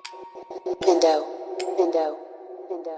Pindo, Pindo, Pindo.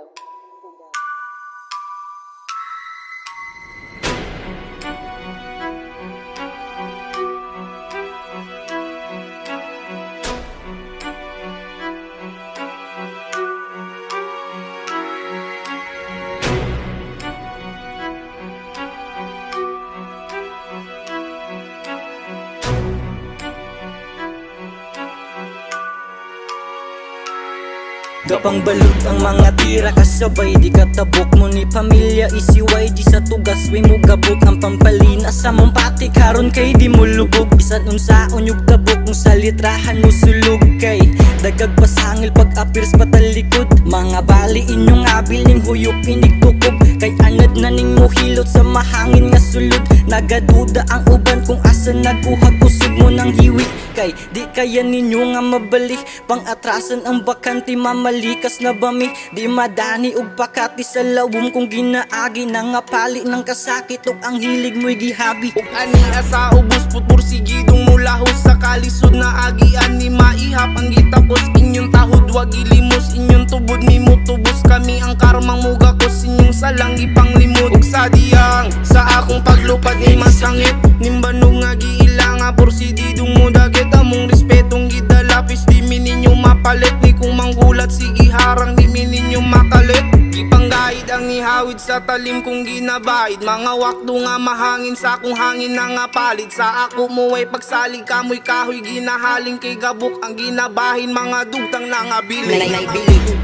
Gapang balot ang mga tira kasabay di katabok mo ni pamilya isiway di sa tugas way mo gabok ang pampalina sa mong pati karon kay di mo lubog bisan unsaon yung tabok mo sa litrahan mo sulog kay dagag pasangil pag appears patalikod mga bali inyong abil ning huyop inig tukob kay anad na ning mohilot sa mahangin nga sulod nagaduda ang uban kung asa nagkuha kusog mo ng hiwi kay di kaya ninyo nga mabalik pang atrasan ang bakante mamalikas na bami di madani og pakati sa lawom kung ginaagi na nga pali ng kasakit ug ang hilig mo'y gihabi ug ani asa ubos putpur sigidong mula sa kalisod na agian ni maihap ang gitapos inyong tahod wag ilimos inyong tubod ni mo tubos kami ang karmang mugakos inyong salang ipanglimot ug sa diyang sa akong paglupad ni masangit nimbanog nga giilanga porsididong mo dagit among respetong gidalapis di mi ninyo mapalit ni kung manggulat sige harang di mi ninyo makalit gipanggahid ang nihawid sa talim kong ginabahid mga wakdo nga mahangin sa akong hangin na nga palit sa ako mo ay pagsalig kamoy kahoy ginahaling kay gabok ang ginabahin mga dugtang na nga bili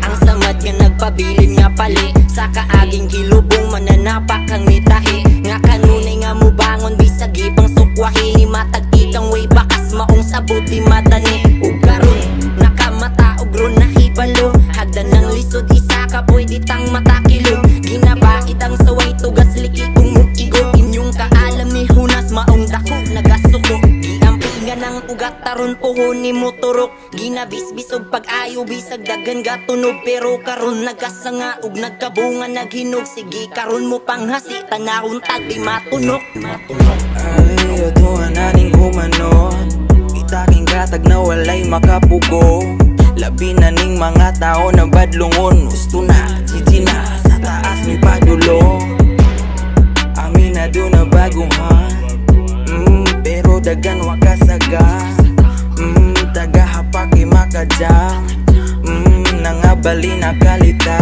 ang samad nga nagpabilin nga pali sa kaaging kilubong mananapak kang mitahi nga kanunay nga mubangon bisag ibang sukwahi ni matag ikang way bakas maong sabot di matani ug karon nakamata og ron nahibalo hagdan ng lisod isa ka pwede tang matakilom ginabait ang saway tugas liki kung mukigo inyong kaalam ni hunas maong dako nagasuko giampingan ang ugat taron puhon ni motorok ginabisbis og pag-ayo bisag dagan gatunog pero karon nagasanga ug nagkabunga naghinog sige karon mo panghasi tanahon tag di matunok ay aduhan naning humanon itaking katag na walay makapugo labi na ning mga tao na badlungon gusto na gigi na sa taas ni padulo aminado na baguhan pero dagan wakasaga tagahapaki makadya nangabali na kalita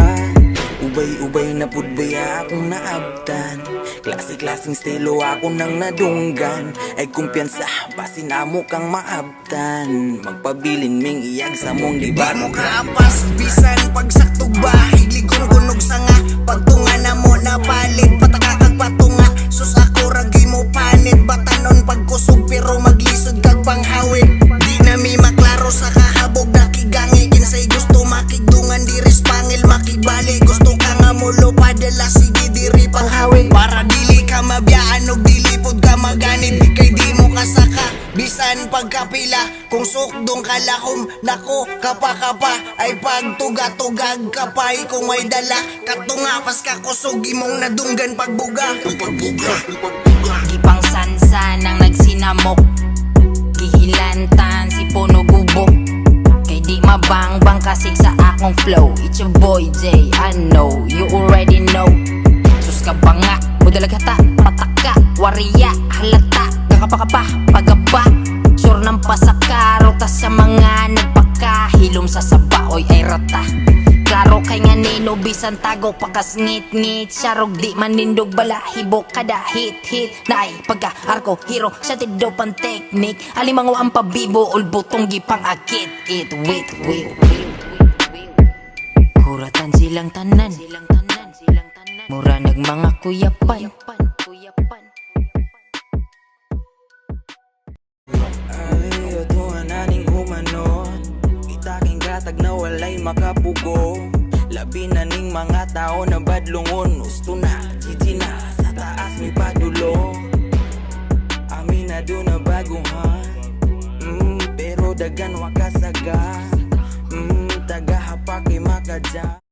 ubay-ubay na pudbaya akong naabtan klase-klaseng stilo ako nang nadunggan ay kumpiyansa pasinamo kang maabtan magpabilin ming iyag sa mong Di liban mo kaapas bisan pagsakto ba higligong gunog sa nga pagtunga na mo na palit patakakag patunga sus ako ragi mo panit batanon pagkusog pero maglisod kag panghawid di na mi maklaro sa kahabog na kigangi kinsay gusto makigdungan diris pangil makibali gusto ka nga mulo padala sige diri panghawid para dili ka mabiyaan og dili pod ka maganid kay di mo kasaka bisan pagkapila kung sukdong kalahom nako kapakapa ay pagtuga-tugag kapay kung may dala katunga pas ka kusog imong nadunggan pagbuga gipang sansan ang nagsinamok gihilantan si puno gubok kay di mabangbang kasig sa akong flow it's your boy Jay I know you already know sus ka ba nga mudalaghata pataka wariya halata kakapakapa pagaba sure ng pasakaro ta sa mga nagpakahilom sa sabaoy ay rata klaro kay nga nino bisan tago pakas ngit-ngit syarog di manindog balahibok kada hit-hit na ay pagka-arko hero sa tido pan teknik alimango ang pabibo ulbutong gipang akit it wait kuratan silang tanan mura nagmanga kuyapan ay aduhan naning humanon itaking katag na walay makapugo labi na ning mga tao na badlungon gusto na gigi na sa taas mi padulo aminado na baguhan pero dagan wakasaga tagahapaki makadya